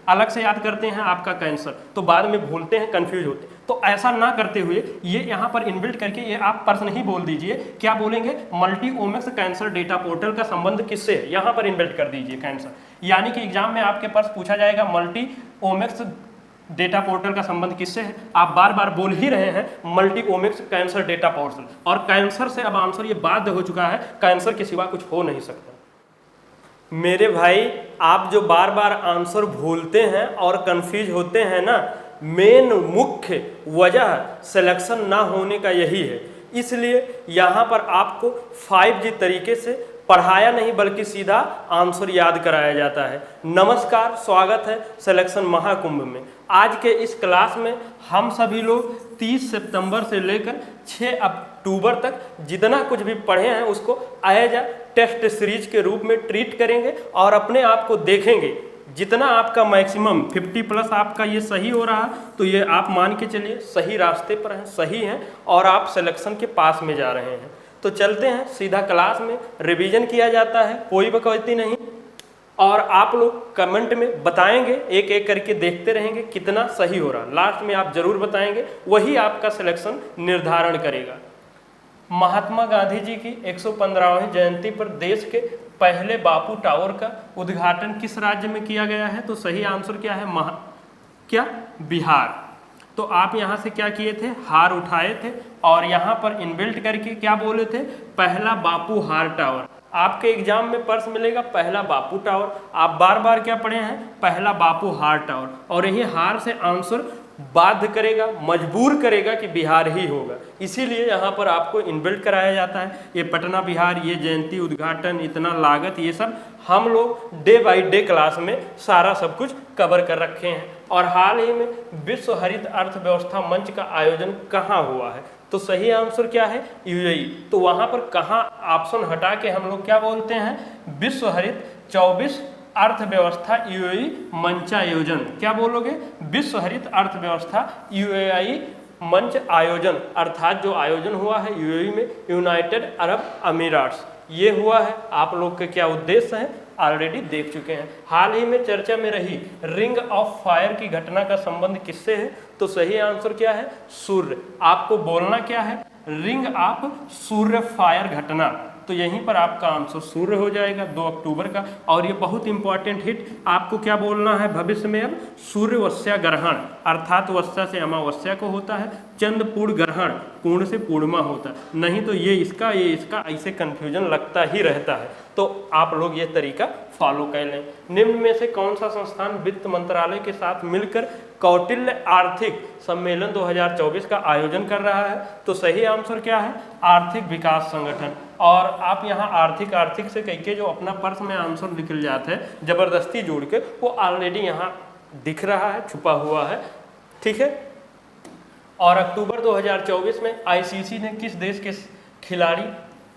अलग से याद करते हैं आपका कैंसर, तो बाद में भूलते हैं, कंफ्यूज होते हैं। तो ऐसा ना करते हुए ये यहाँ पर इनबिल्ट करके ये आप प्रश्न ही बोल दीजिए, क्या बोलेंगे, मल्टी-ओमिक्स कैंसर डेटा पोर्टल का संबंध किससे है, यहाँ पर इनबिल्ट कर दीजिए कैंसर। यानी कि एग्जाम में आपके पास पूछा जाएगा मल्टी-ओमिक्स डेटा पोर्टल का संबंध किससे है, आप बार बार बोल ही रहे हैं मल्टी-ओमिक्स कैंसर डेटा पोर्टल, और कैंसर से अब आंसर ये बाध्य हो चुका है, कैंसर के सिवा कुछ हो नहीं सकता। मेरे भाई, आप जो बार बार आंसर भूलते हैं और कंफ्यूज होते हैं ना, मेन मुख्य वजह सिलेक्शन ना होने का यही है। इसलिए यहाँ पर आपको 5G तरीके से पढ़ाया नहीं बल्कि सीधा आंसर याद कराया जाता है। नमस्कार, स्वागत है सिलेक्शन महाकुंभ में। आज के इस क्लास में हम सभी लोग 30 सितंबर से लेकर 6 अक्टूबर तक जितना कुछ भी पढ़े हैं उसको एज अ टेस्ट सीरीज के रूप में ट्रीट करेंगे और अपने आप को देखेंगे। जितना आपका मैक्सिमम 50+ आपका ये सही हो रहा तो ये आप मान के चलिए सही रास्ते पर हैं, सही हैं और आप सिलेक्शन के पास में जा रहे हैं। तो चलते हैं सीधा क्लास में, रिवीजन किया जाता है, कोई बकवासी नहीं, और आप लोग कमेंट में बताएंगे, एक एक करके देखते रहेंगे कितना सही हो रहा। लास्ट में आप जरूर बताएंगे, वही आपका सिलेक्शन निर्धारण करेगा। महात्मा गांधी जी की 115वीं जयंती पर देश के पहले बापू टावर का उद्घाटन किस राज्य में किया गया है, तो सही आंसर क्या है, बिहार। तो आप यहाँ से क्या किए थे, हार उठाए थे और यहाँ पर इनबिल्ट करके क्या बोले थे, पहला बापू हार टावर। आपके एग्जाम में प्रश्न मिलेगा पहला बापू टावर, आप बार बार क्या पढ़े हैं, पहला बापू हार टावर, और यही हार से आंसर बाध्य करेगा, मजबूर करेगा कि बिहार ही होगा। इसीलिए यहाँ पर आपको इनबिल्ट कराया जाता है। ये पटना बिहार, ये जयंती उद्घाटन, इतना लागत, ये सब हम लोग डे बाय डे क्लास में सारा सब कुछ कवर कर रखे हैं। और हाल ही में विश्व हरित अर्थव्यवस्था मंच का आयोजन कहाँ हुआ है, तो सही आंसर क्या है, यूएई। तो वहाँ पर कहाँ ऑप्शन हटा के हम लोग क्या बोलते हैं, विश्व हरित 24 अर्थव्यवस्था यूएई मंचायोजन। क्या बोलोगे, विश्व हरित अर्थव्यवस्था यूएई मंच आयोजन, अर्थात जो आयोजन हुआ है यूएई में, यूनाइटेड अरब अमीराट्स, ये हुआ है। आप लोग के क्या उद्देश्य है ऑलरेडी देख चुके हैं। हाल ही में चर्चा में रही रिंग ऑफ फायर की घटना का संबंध किससे है, तो सही आंसर क्या है, सूर्य। आपको बोलना क्या है, रिंग ऑफ सूर्य फायर घटना, तो यहीं पर आपका आंसर सूर्य हो जाएगा 2 अक्टूबर का। और ये बहुत इंपॉर्टेंट हिट, आपको क्या बोलना है भविष्य में, अब सूर्य वस्या ग्रहण, अर्थात वस्या से अमावस्या को होता है, चंद्र पूर्ण ग्रहण, पूर्ण से पूर्णिमा होता है। नहीं तो ये इसका ऐसे कंफ्यूजन लगता ही रहता है, तो आप लोग ये तरीका फॉलो कर लें। निम्न में से कौन सा संस्थान वित्त मंत्रालय के साथ मिलकर कौटिल्य आर्थिक सम्मेलन 2024 का आयोजन कर रहा है, तो सही आंसर क्या है, आर्थिक विकास संगठन। और आप यहाँ आर्थिक से कह के जो अपना पर्स में आंसर निकल जाते हैं जबरदस्ती जोड़ के, वो ऑलरेडी यहाँ दिख रहा है, छुपा हुआ है, ठीक है। और अक्टूबर 2024 में आईसीसी ने किस देश के खिलाड़ी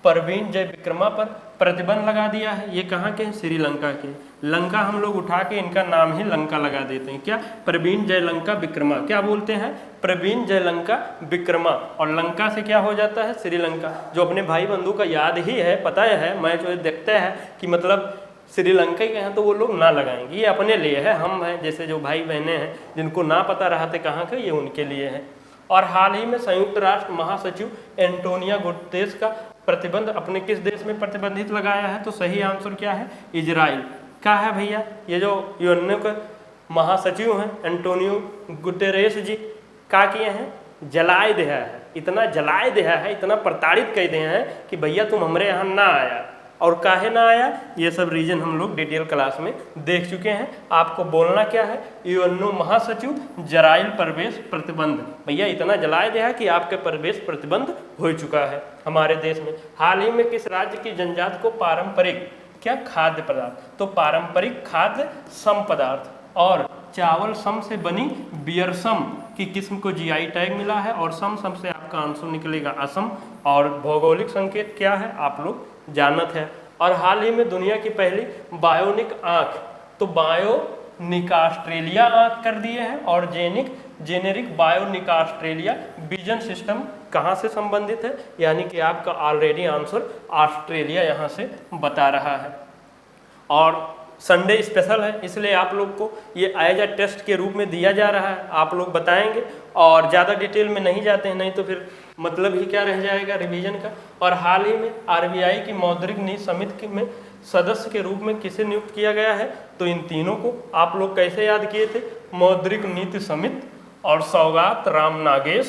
परवीन जयविक्रमा पर प्रतिबंध लगा दिया है, ये कहाँ के हैं, श्रीलंका के। लंका हम लोग उठा के इनका नाम ही लंका लगा देते हैं, क्या, प्रवीण जयलंका विक्रमा, क्या बोलते हैं, प्रवीण जयलंका विक्रमा, और लंका से क्या हो जाता है, श्रीलंका। जो अपने भाई बंधु का याद ही है, पता है, मैं जो देखते हैं कि मतलब श्रीलंका के हैं तो वो लोग ना लगाएंगे, ये अपने लिए है, हम हैं जैसे जो भाई बहनें हैं जिनको ना पता रहा थे कहाँ का, ये उनके लिए है। और हाल ही में संयुक्त राष्ट्र महासचिव एंटोनियो गुतेरेस का प्रतिबंध अपने किस देश में प्रतिबंधित लगाया है, तो सही आंसर क्या है, इजराइल का है भैया। ये जो यूएनओ के महासचिव हैं एंटोनियो गुतेरेस जी, क्या किए हैं, जलाए दिया है, इतना जलाए दिया है, इतना प्रताड़ित कर दिए हैं कि भैया तुम हमारे यहाँ ना आया, और काहे ना आया, ये सब रीजन हम लोग डिटेल क्लास में देख चुके हैं। आपको बोलना क्या है, यूएनओ महासचिव जराइल प्रवेश प्रतिबंध, भैया इतना जलाए दिया है कि आपके प्रवेश प्रतिबंध हो चुका है हमारे देश में। हाल ही में किस राज्य की जनजाति को पारंपरिक क्या खाद्य पदार्थ, तो पारंपरिक खाद्य सम पदार्थ और चावल सम से बनी बियर सम की किस्म को जीआई टैग मिला है, और सम से आपका आंसर निकलेगा असम। और भौगोलिक संकेत क्या है, आप लोग जानत है। और हाल ही में दुनिया की पहली बायोनिक आंख, तो बायोनिकास्ट्रेलिया आंख कर दिए हैं, और जेनेरिक बायोनिकास्ट्रेलिया विजन सिस्टम कहाँ से संबंधित है, यानी कि आपका ऑलरेडी आंसर ऑस्ट्रेलिया यहाँ से बता रहा है। और संडे स्पेशल है, इसलिए आप लोग को ये एज अ टेस्ट के रूप में दिया जा रहा है। आप लोग बताएंगे और ज़्यादा डिटेल में नहीं जाते हैं, नहीं तो फिर मतलब ही क्या रह जाएगा रिवीजन का। और हाल ही में आरबीआई की मौद्रिक नीति समिति में सदस्य के रूप में किसे नियुक्त किया गया है, तो इन तीनों को आप लोग कैसे याद किए थे, मौद्रिक नीति समिति और सौगात राम नागेश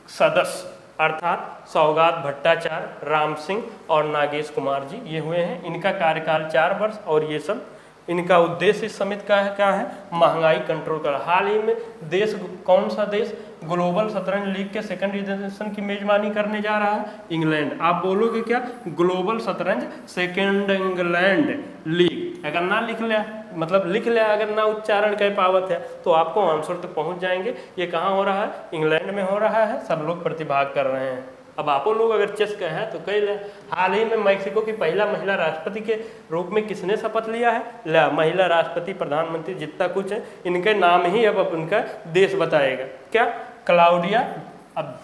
सदस्य, अर्थात सौगात भट्टाचार्य, राम सिंह और नागेश कुमार जी, ये हुए हैं। इनका कार्यकाल 4 वर्ष और ये सब इनका उद्देश्य इस समिति का है क्या है, महंगाई कंट्रोल कर। हाल ही में देश, कौन सा देश ग्लोबल शतरंज लीग के सेकंड एडिशन की मेजबानी करने जा रहा है, इंग्लैंड। आप बोलोगे क्या, ग्लोबल शतरंज सेकंड इंग्लैंड लीग। अगर ना लिख लिया, मतलब लिख लिया, अगर ना उच्चारण कर पावत है तो आपको आंसर तक पहुंच जाएंगे। ये कहाँ हो रहा है, इंग्लैंड में हो रहा है, सब लोग प्रतिभाग कर रहे हैं। अब आप लोग अगर चेस का है तो कह ले, हाल ही में मैक्सिको की पहला महिला राष्ट्रपति के रूप में किसने शपथ लिया है, ला महिला राष्ट्रपति, प्रधानमंत्री, जितना कुछ है इनके नाम ही अब उनका देश बताएगा। क्या, क्लाउडिया, अब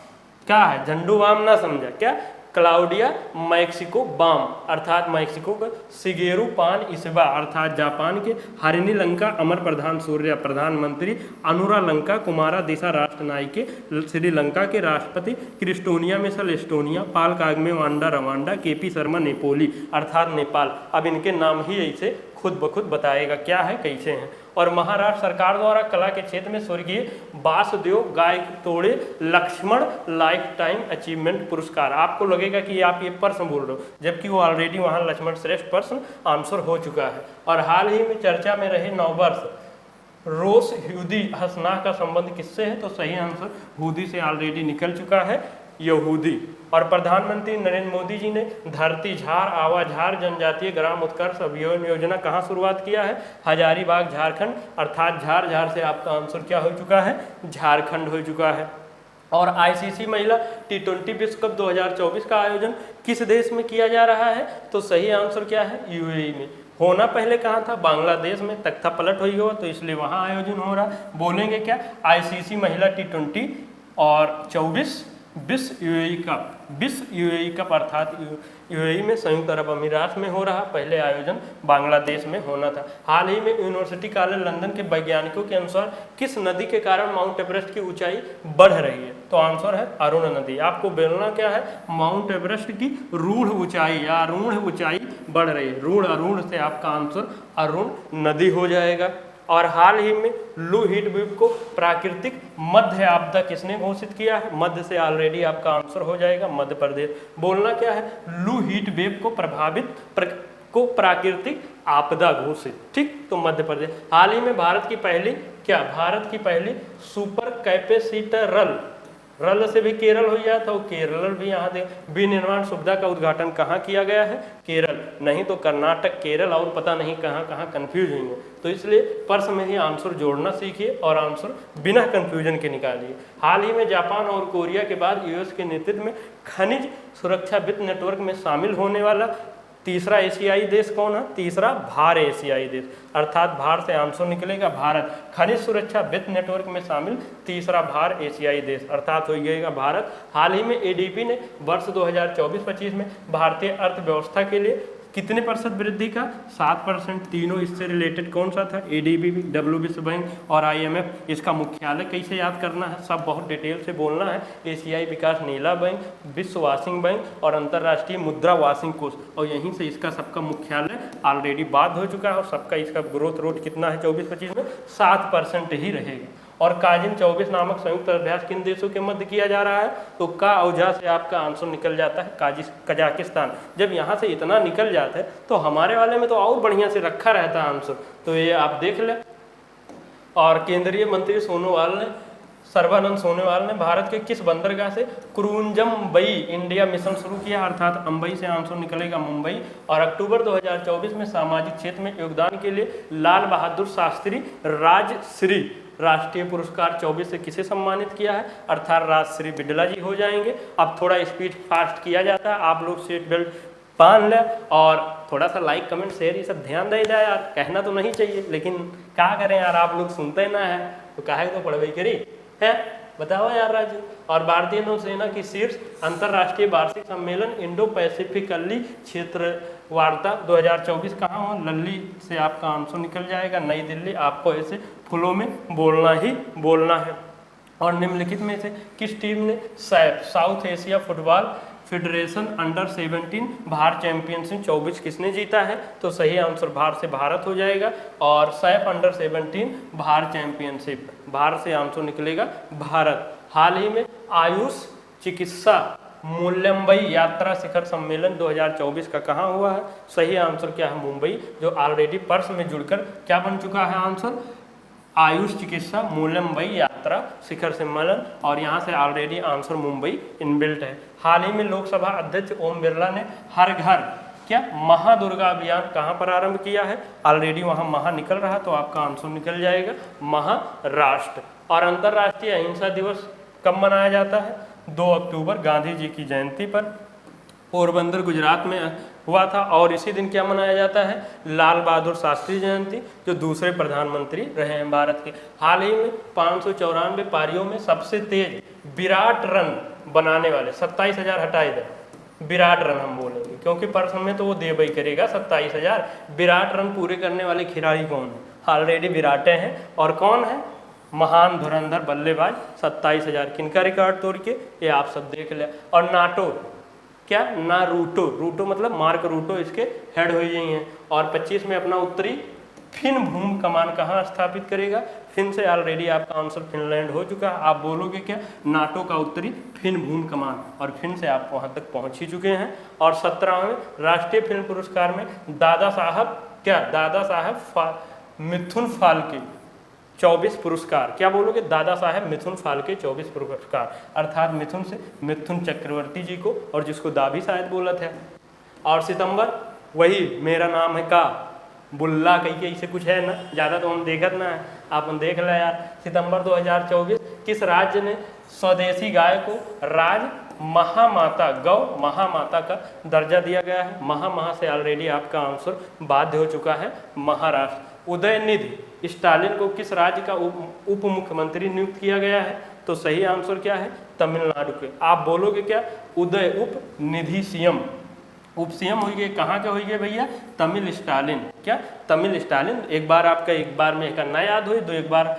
क्या है, झंडू बाम ना समझा क्या, क्लाउडिया मैक्सिको बाम, अर्थात मैक्सिको का शिगेरू पान इस्बा, अर्थात जापान के हरिनी लंका अमर प्रधान सूर्य प्रधानमंत्री, अनुरा लंका कुमारा दिशा राष्ट्रनायक के श्रीलंका के राष्ट्रपति, क्रिस्टोनिया मिशेल एस्टोनिया, पाल कागमे वांडा रवांडा, केपी शर्मा नेपोली, अर्थात नेपाल। अब इनके नाम ही ऐसे खुद ब खुद बताएगा क्या है, कैसे हैं। और महाराष्ट्र सरकार द्वारा कला के क्षेत्र में स्वर्गीय Vasudev Gaikwad Laxman life time achievement पुरस्कार। आपको लगेगा कि आप ये पर्सन बोल रहे हो, जबकि वो ऑलरेडी वहाँ लक्ष्मण श्रेष्ठ पर्सन आंसर हो चुका है। और हाल ही में चर्चा में रहे नववर्ष रोस हुदी हसना का संबंध किससे है, तो सही आंसर हुदी से ऑलरेडी निकल चुका है, यहूदी। और प्रधानमंत्री नरेंद्र मोदी जी ने धरती झार आवाझार जनजातीय ग्राम उत्कर्ष अभियान योजना कहाँ शुरुआत किया है, हजारीबाग झारखंड, अर्थात झार से आपका आंसर क्या हो चुका है, झारखंड हो चुका है। और आईसीसी महिला T20 विश्व कप 2024 का आयोजन किस देश में किया जा रहा है, तो सही आंसर क्या है, यूएई में। होना पहले कहाँ था, बांग्लादेश में, तख्ता पलट हुई हो तो इसलिए वहाँ आयोजन हो रहा। बोलेंगे क्या, आईसीसी महिला T20 और 24 विश्व यूएई कप, अर्थात यूएई में संयुक्त अरब अमीरात में हो रहा। पहले आयोजन बांग्लादेश में होना था। हाल ही में यूनिवर्सिटी कॉलेज लंदन के वैज्ञानिकों के अनुसार किस नदी के कारण माउंट एवरेस्ट की ऊंचाई बढ़ रही है, तो आंसर है अरुण नदी। आपको बोलना क्या है, माउंट एवरेस्ट की रूढ़ ऊंचाई या अरुण ऊंचाई बढ़ रही है, रूढ़ अरुण से आपका आंसर अरुण नदी हो जाएगा। और हाल ही में लू हीट वेव को प्राकृतिक मध्य आपदा किसने घोषित किया है, मध्य से ऑलरेडी आपका आंसर हो जाएगा, मध्य प्रदेश। बोलना क्या है, लू हीट वेव को प्राकृतिक आपदा घोषित, ठीक, तो मध्य प्रदेश। हाल ही में भारत की पहली सुपर कैपेसिटर रल से भी केरल हो गया था, केरल भी यहाँ दे विनिर्माण सुविधा का उद्घाटन कहाँ किया गया है, केरल, नहीं तो कर्नाटक, केरल और पता नहीं कहाँ कहाँ कंफ्यूज होंगे। तो इसलिए प्रश्न में ही आंसर जोड़ना सीखिए और आंसर बिना कंफ्यूजन के निकालिए। हाल ही में जापान और कोरिया के बाद यूएस के नेतृत्व में खनिज सुरक्षा वित्त नेटवर्क में शामिल होने वाला तीसरा एशियाई देश कौन है, तीसरा भार एशियाई देश, अर्थात भार से आंसर निकलेगा भारत। खनिज सुरक्षा वित्त नेटवर्क में शामिल तीसरा भार एशियाई देश, अर्थात हो जाएगा भारत। हाल ही में एडीबी ने वर्ष 2024-25 में भारतीय अर्थव्यवस्था के लिए कितने % वृद्धि का, 7%। तीनों इससे रिलेटेड कौन सा था, एडीबी, डब्ल्यू विश्व बैंक और आईएमएफ। इसका मुख्यालय कैसे याद करना है, सब बहुत डिटेल से बोलना है। एशियाई विकास नीला बैंक, विश्व वाशिंग बैंक और अंतर्राष्ट्रीय मुद्रा वाशिंग कोष, और यहीं से इसका सबका मुख्यालय ऑलरेडी बात हो चुका है। और सबका इसका ग्रोथ रेट कितना है 24-25 में, 7% ही रहेगा। और काजिन 24 नामक संयुक्त अभ्यास किन देशों के मध्य किया जा रहा है, तो का औजा से आपका आंसर निकल जाता है कजाकिस्तान। जब यहाँ से इतना निकल जाता है तो हमारे वाले में तो और बढ़िया से रखा रहता है आंसर, तो ये आप देख लें। और केंद्रीय मंत्री सर्बानंद सोनोवाल ने भारत के किस बंदरगाह से क्रूंजम्बई इंडिया मिशन शुरू किया, अर्थात अंबई से आंसर निकलेगा मुंबई। और अक्टूबर 2024 में सामाजिक क्षेत्र में योगदान के लिए लाल बहादुर शास्त्री राजश्री राष्ट्रीय पुरस्कार 24 से किसे सम्मानित किया है, अर्थात राजश्री बिडला जी हो जाएंगे। अब थोड़ा स्पीड फास्ट किया जाता है, आप लोग सीट बेल्ट बांध लें और थोड़ा सा लाइक कमेंट शेयर ये सब ध्यान दे जाए यार, कहना तो नहीं चाहिए लेकिन क्या करें यार, आप लोग सुनते ना है तो काहे तो पढ़वे करी है, बताओ यार राजू। और भारतीय नौसेना की शीर्ष अंतर्राष्ट्रीय वार्षिक सम्मेलन इंडो पैसिफिकली क्षेत्र वार्ता 2024 कहाँ हो, लल्ली से आपका आंसर निकल जाएगा, नई दिल्ली। आपको ऐसे फुलों में बोलना ही बोलना है। और निम्नलिखित में से किस टीम ने Saif south Asia football federation under 17 Bharat championship 24 किसने जीता है? तो सही आंसर भारत से भारत हो जाएगा। और सैफ अंडर 17 भारत चैंपियनशिप, भारत से आंसर निकलेगा भारत। हाल ही में आयुष चिकित्सा मुंबई यात्रा शिखर सम्मेलन 2024 का कहाँ हुआ है? सही आंसर क्या है? मुंबई, जो ऑलरेडी पर्स में जुड़कर क्या बन चुका है आंसर? आयुष चिकित्सा मुंबई यात्रा शिखर सम्मेलन, और यहाँ से ऑलरेडी आंसर मुंबई इनबिल्ट है। हाल ही में लोकसभा अध्यक्ष ओम बिरला ने हर घर क्या महादुर्गा अभियान कहाँ पर आरंभ किया है? ऑलरेडी वहाँ महा निकल रहा, तो आपका आंसर निकल जाएगा महाराष्ट्र। और अंतर्राष्ट्रीय अहिंसा दिवस कब मनाया जाता है? 2 अक्टूबर, गांधी जी की जयंती पर, पोरबंदर गुजरात में हुआ था। और इसी दिन क्या मनाया जाता है? लाल बहादुर शास्त्री जयंती, जो दूसरे प्रधानमंत्री रहे हैं भारत के। हाल ही में 594 पारियों में सबसे तेज विराट रन बनाने वाले, 27,000 हटाए थे, विराट रन हम बोलेंगे क्योंकि पर्स में तो वो देवई करेगा 27,000। विराट रन पूरे करने वाले खिलाड़ी कौन है? ऑलरेडी विराटे हैं। और कौन है? महान धुरंधर बल्लेबाज 27,000। किनका रिकॉर्ड तोड़ के? ये आप सब देख लिया। और नाटो क्या ना रूटो, रूटो मतलब मार्क रूटो इसके हेड हो गई हैं। और 25 में अपना उत्तरी फिन भूमि कमान कहाँ स्थापित करेगा? फिन से ऑलरेडी आपका आंसर फिनलैंड हो चुका है। आप बोलोगे क्या? नाटो का उत्तरी फिन भूमि कमान, और फिन से आप वहाँ तक पहुँच ही चुके हैं। और 17वें राष्ट्रीय फिल्म पुरस्कार में दादा साहब क्या? दादा साहब मिथुन फाल्के 24 पुरस्कार, क्या बोलोगे? दादा साहेब मिथुन फाल्के 24 पुरस्कार, अर्थात मिथुन से मिथुन चक्रवर्ती जी को, और जिसको दाभी शायद बोला था। और सितंबर वही मेरा नाम है का बुल्ला कही के इसे कुछ है ना, ज़्यादा तो हम देखत ना है, आप हम देख लें यार। सितंबर 2024 किस राज्य ने स्वदेशी गाय को राज महामाता, गौ महामाता का दर्जा दिया गया है? महा से ऑलरेडी आपका आंसर बाध्य हो चुका है, महाराष्ट्र। उदयनिधि स्टालिन को किस राज्य का उप मुख्यमंत्री नियुक्त किया गया है? तो सही आंसर क्या है? तमिलनाडु के। आप बोलोगे क्या? उदय उप निधि सीएम, उप सीएम हुई गए, कहाँ के हुई गए भैया? तमिल स्टालिन। क्या? तमिल स्टालिन। एक बार आपका एक बार में करना याद हुई, तो एक बार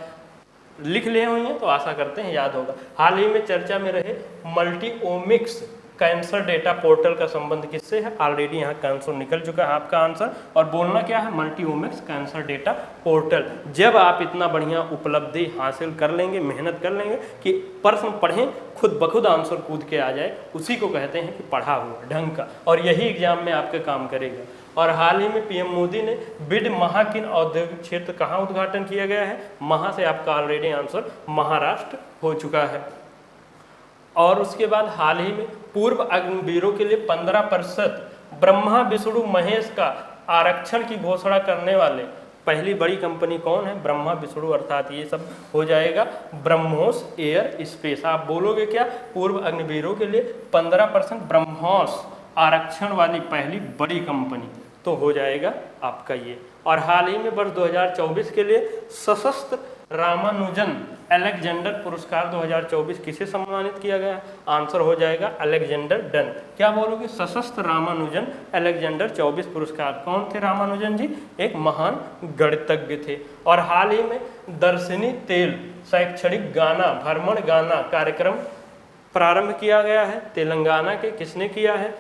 लिख लिए हुई हैं, तो आशा करते हैं याद होगा। हाल ही में चर्चा में रहे मल्टीओमिक्स कैंसर डेटा पोर्टल का संबंध किससे है? ऑलरेडी यहाँ कैंसर निकल चुका है आपका आंसर। और बोलना क्या है? मल्टीओमिक्स कैंसर डेटा पोर्टल। जब आप इतना बढ़िया उपलब्धि हासिल कर लेंगे, मेहनत कर लेंगे कि प्रश्न पढ़ें खुद ब खुद आंसर कूद के आ जाए, उसी को कहते हैं कि पढ़ा हुआ ढंग का, और यही एग्जाम में आपके काम करेगा। और हाल ही में पीएम मोदी ने बिड महाकिन औद्योगिक क्षेत्र कहाँ उद्घाटन किया गया है? महा से आपका ऑलरेडी आंसर महाराष्ट्र हो चुका है। और उसके बाद हाल ही में पूर्व अग्निवीरों के लिए 15% ब्रह्मा विष्णु महेश का आरक्षण की घोषणा करने वाले पहली बड़ी कंपनी कौन है? ब्रह्मा विष्णु, अर्थात ये सब हो जाएगा ब्रह्मोस एयर स्पेस। आप बोलोगे क्या? पूर्व अग्निवीरों के लिए 15% ब्रह्मोस आरक्षण वाली पहली बड़ी कंपनी, तो हो जाएगा आपका ये। और हाल ही में वर्ष 2024 के लिए सशस्त्र रामानुजन अलेक्जेंडर पुरस्कार 2024 किसे सम्मानित किया गया? आंसर हो जाएगा अलेक्जेंडर डन। क्या बोलोगे? सशस्त्र रामानुजन अलेक्जेंडर 24 पुरस्कार। कौन थे रामानुजन जी? एक महान गणितज्ञ थे। और हाल ही में दर्शनी तेल शैक्षणिक गाना भ्रमण गाना कार्यक्रम प्रारंभ किया गया है। तेलंगाना के किसने किया है?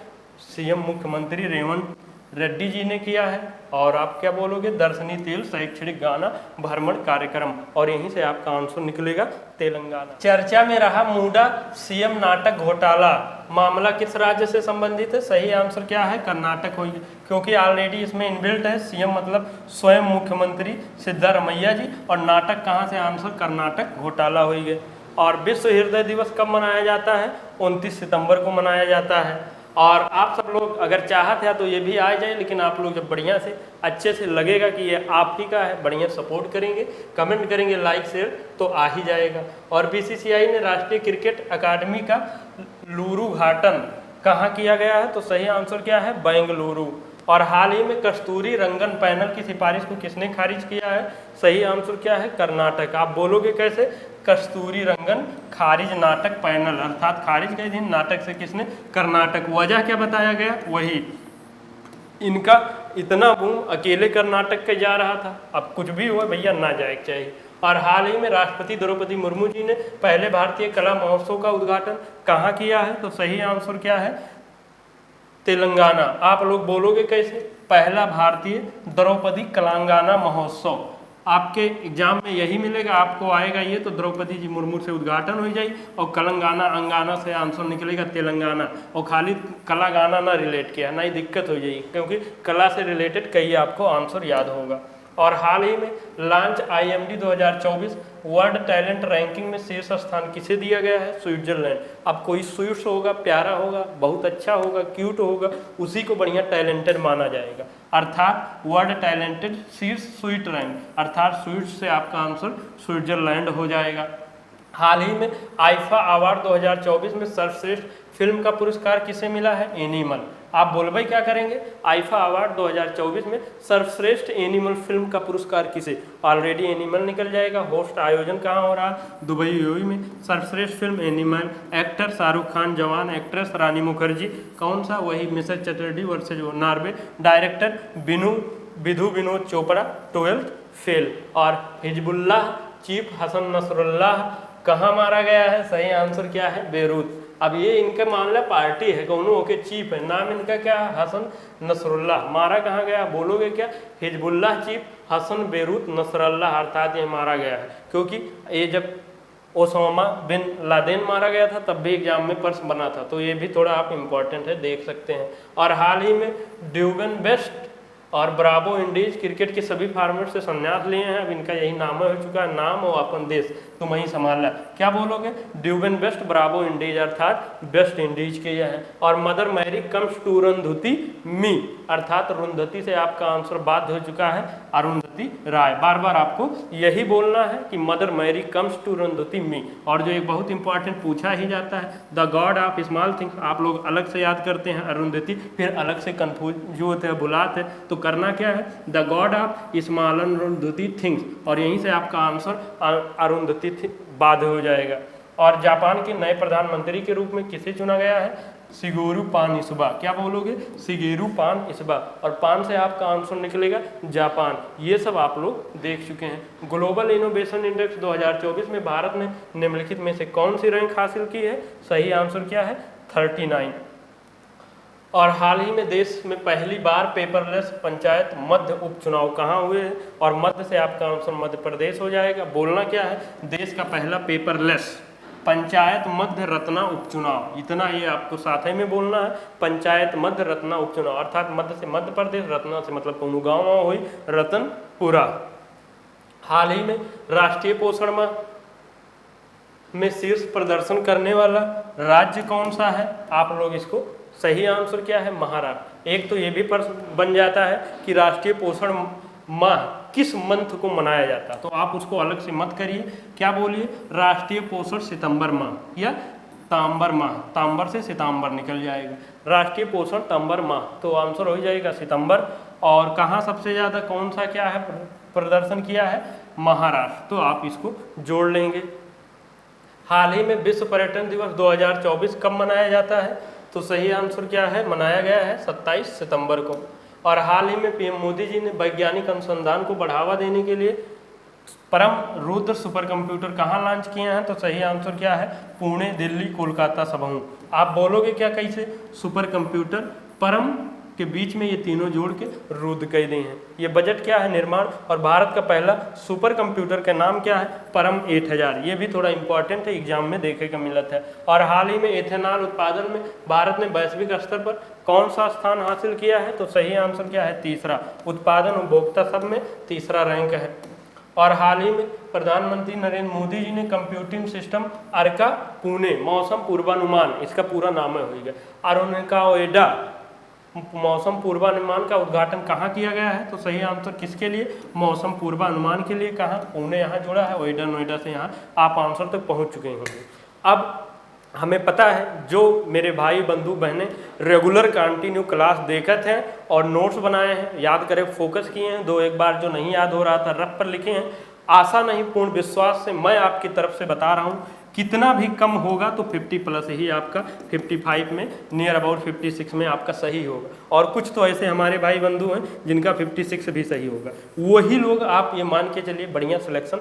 सीएम मुख्यमंत्री रेवंत रेड्डी जी ने किया है। और आप क्या बोलोगे? दर्शनी तेल शैक्षणिक गाना भ्रमण कार्यक्रम, और यहीं से आपका आंसर निकलेगा तेलंगाना। चर्चा में रहा मूडा सीएम नाटक घोटाला मामला किस राज्य से संबंधित है? सही आंसर क्या है? कर्नाटक होगी, क्योंकि ऑलरेडी इसमें इनबिल्ट है सीएम मतलब स्वयं मुख्यमंत्री सिद्धारमैया जी, और नाटक कहाँ से? आंसर कर्नाटक घोटाला हुई गए। और विश्व हृदय दिवस कब मनाया जाता है? 29 सितंबर को मनाया जाता है। और आप सब लोग अगर चाहते हैं तो ये भी आ जाए, लेकिन आप लोग जब बढ़िया से अच्छे से लगेगा कि ये आप ही का है, बढ़िया सपोर्ट करेंगे, कमेंट करेंगे, लाइक शेयर, तो आ ही जाएगा। और बीसीसीआई ने राष्ट्रीय क्रिकेट अकादमी का लुरु घाटन कहाँ किया गया है? तो सही आंसर क्या है? बेंगलुरु। और हाल ही में कस्तूरी रंगन पैनल की सिफारिश को किसने खारिज किया है? सही आंसर क्या है? कर्नाटक। आप बोलोगे कैसे? कस्तूरी रंगन खारिज नाटक पैनल, अर्थात खारिज के दिन नाटक से किसने? कर्नाटक। वजह क्या बताया गया? वही इनका इतना बूम अकेले कर्नाटक के जा रहा था, अब कुछ भी हुआ भैया ना जाए चाहिए। और हाल ही में राष्ट्रपति द्रौपदी मुर्मू जी ने पहले भारतीय कला महोत्सव का उद्घाटन कहाँ किया है? तो सही आंसर क्या है? तेलंगाना। आप लोग बोलोगे कैसे? पहला भारतीय द्रौपदी कलांगाना महोत्सव। आपके एग्जाम में यही मिलेगा, आपको आएगा ये, तो द्रौपदी जी मुर्मू से उद्घाटन हो जाए और कलंगाना अंगाना से आंसर निकलेगा तेलंगाना। और खाली कला गाना ना रिलेट किया, ना ही दिक्कत हो जाएगी, क्योंकि कला से रिलेटेड कई आपको आंसर याद होगा। और हाल ही में launch IMD 2024 world talent ranking में शीर्ष स्थान किसे दिया गया है? स्विट्जरलैंड। अब कोई स्वीट्स होगा, प्यारा होगा, बहुत अच्छा होगा, क्यूट होगा, उसी को बढ़िया टैलेंटेड माना जाएगा। अर्थात वर्ल्ड टैलेंटेड शीर्ष स्वीट रैंक, अर्थात स्वीट्स से आपका आंसर स्विट्जरलैंड हो जाएगा। हाल ही में आईफा अवार्ड 2024 में सर्वश्रेष्ठ फिल्म का पुरस्कार किसे मिला है? एनिमल। आप बोलबे क्या करेंगे? आईफा अवार्ड 2024 में सर्वश्रेष्ठ एनिमल फिल्म का पुरस्कार किसे? ऑलरेडी एनिमल निकल जाएगा। होस्ट आयोजन कहाँ हो रहा है? दुबई यूएई में। सर्वश्रेष्ठ film Animal. Actor Shahrukh Khan Jawan, actress Rani Mukherjee. कौन सा? वही Mrs Chatterjee versus Norway. Director Vidhu Vinod Chopra 12th fail. और हिजबुल्लाह चीफ हसन नसरुल्लाह कहाँ मारा गया है? सही आंसर क्या है? बेरूत। अब ये इनका मामला पार्टी है, कौनों के चीफ है, नाम इनका क्या है? Hassan Nasrallah. मारा कहाँ गया? बोलोगे क्या? Hezbollah chief Hassan Beirut Nasrallah, अर्थात ये मारा गया है। क्योंकि ये जब ओसामा बिन लादेन मारा गया था तब भी एग्जाम में प्रश्न बना था, तो ये भी थोड़ा आप इम्पोर्टेंट है, देख सकते हैं। और हाल ही में ड्यूबन बेस्ट और ब्रावो इंडीज क्रिकेट के सभी फॉर्मेट से संन्यास लिए हैं। अब इनका यही नाम हो चुका है, नाम और अपन देश तुम वही संभालना। क्या बोलोगे? ड्यूबन बेस्ट ब्रावो इंडीज, अर्थात बेस्ट इंडीज के ये हैं। और mother Mary comes to Arundhati मी, अर्थात रुंधति से आपका आंसर बाध्य हो चुका है अरुंधति राय। बार बार आपको यही बोलना है कि mother Mary comes to Arundhati मी। और जो एक बहुत इंपॉर्टेंट पूछा ही जाता है, the God of small things, आप लोग अलग से याद करते हैं अरुंधति, फिर अलग से कन्फ्यूज जो होते हैं बुलाते हैं, तो करना क्या है? The God of small Arundhati things, और यहीं से आपका आंसर अरुंधति बाध्य हो जाएगा। और जापान के नए प्रधानमंत्री के रूप में किसे चुना गया है? शिगेरू पान इसबा। क्या बोलोगे? शिगेरू पान इसबा। और पान से आपका आंसर निकलेगा जापान। ये सब आप लोग देख चुके हैं। ग्लोबल इनोवेशन इंडेक्स 2024 में भारत ने निम्नलिखित में से कौन सी रैंक हासिल की है? सही आंसर क्या है? 39। और हाल ही में देश में पहली बार पेपरलेस पंचायत मध्य उपचुनाव कहाँ हुए हैं? और मध्य से आपका आंसर मध्य प्रदेश हो जाएगा। बोलना क्या है? देश का पहला पेपरलेस पंचायत मध्य रत्ना उपचुनाव, इतना ये आपको साथ ही में बोलना है। पंचायत मध्य रत्ना उपचुनाव, अर्थात मध्य से मध्य प्रदेश, रत्ना से मतलब कौन गाँव हुई? रतनपुरा। हाल ही में राष्ट्रीय पोषण माह में शीर्ष प्रदर्शन करने वाला राज्य कौन सा है? आप लोग इसको सही आंसर क्या है? महाराष्ट्र। एक तो ये भी प्रश्न बन जाता है कि राष्ट्रीय पोषण माह किस मंथ को मनाया जाता है, तो आप उसको अलग से मत करिए। क्या बोलिए? राष्ट्रीय पोषण सितंबर माह या तांबर माह, तांबर से सितंबर निकल जाएगा। राष्ट्रीय पोषण तांबर माह, तो आंसर हो जाएगा सितंबर। और कहाँ सबसे ज़्यादा कौन सा क्या है प्रदर्शन किया है? महाराष्ट्र, तो आप इसको जोड़ लेंगे। हाल ही में विश्व पर्यटन दिवस 2024 कब मनाया जाता है? तो सही आंसर क्या है? मनाया गया है 27 सितंबर को। और हाल ही में PM मोदी जी ने वैज्ञानिक अनुसंधान को बढ़ावा देने के लिए परम रुद्र सुपर कंप्यूटर कहाँ लॉन्च किए हैं? तो सही आंसर क्या है? पुणे, दिल्ली, कोलकाता, सबहू। आप बोलोगे क्या कैसे? सुपर कंप्यूटर परम के बीच में ये तीनों जोड़ के रुद्र कह दिए हैं। ये बजट क्या है? निर्माण। और भारत का पहला सुपर कंप्यूटर का नाम क्या है? परम 8000। ये भी थोड़ा इंपॉर्टेंट है, एग्जाम में देखे का मिलता है। और हाल ही में एथेनॉल उत्पादन में भारत ने वैश्विक स्तर पर कौन सा स्थान हासिल किया है? तो सही आंसर क्या है? तीसरा। उत्पादन उपभोक्ता सब में तीसरा रैंक है। और हाल ही में प्रधानमंत्री नरेंद्र मोदी जी ने कंप्यूटिंग सिस्टम अर्का पुणे मौसम पूर्वानुमान, इसका पूरा नाम है अरुणिका मौसम पूर्वानुमान का उद्घाटन कहाँ किया गया है? तो सही आंसर किसके लिए? मौसम पूर्वानुमान के लिए। कहाँ? पुणे यहाँ जुड़ा है, ओइडा नोएडा से यहाँ आप आंसर तक पहुँच चुके होंगे। अब हमें पता है जो मेरे भाई बंधु बहनें रेगुलर कंटिन्यू क्लास देखते हैं और नोट्स बनाए हैं, याद करें, फोकस किए हैं, दो एक बार जो नहीं याद हो रहा था रफ पर लिखे हैं, आशा नहीं पूर्ण विश्वास से मैं आपकी तरफ से बता रहा हूँ कितना भी कम होगा तो 50 प्लस ही आपका 55 में नियर अबाउट 56 में आपका सही होगा। और कुछ तो ऐसे हमारे भाई बंधु हैं जिनका 56 भी सही होगा, वही लोग आप ये मान के चलिए बढ़िया सिलेक्शन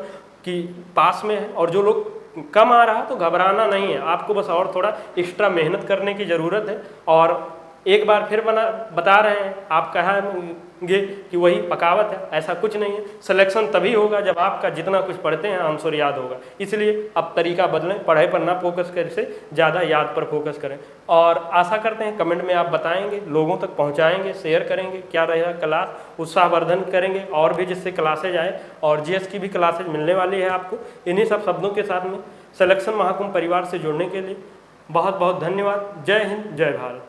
की पास में है। और जो लोग कम आ रहा तो घबराना नहीं है, आपको बस और थोड़ा एक्स्ट्रा मेहनत करने की ज़रूरत है। और एक बार फिर बता रहे हैं, आप कहेंगे कि वही पकावत है, ऐसा कुछ नहीं है। सिलेक्शन तभी होगा जब आपका जितना कुछ पढ़ते हैं आंसर याद होगा। इसलिए अब तरीका बदलें, पढ़ाई पर ना फोकस करें, से ज़्यादा याद पर फोकस करें। और आशा करते हैं कमेंट में आप बताएंगे, लोगों तक पहुंचाएंगे, शेयर करेंगे, क्या रहेगा क्लास, उत्साहवर्धन करेंगे और भी जिससे क्लासेज आए। और जीएस की भी क्लासेज मिलने वाली है आपको। इन्हीं सब शब्दों के साथ में सिलेक्शन महाकुंभ परिवार से जुड़ने के लिए बहुत बहुत धन्यवाद। जय हिंद, जय भारत।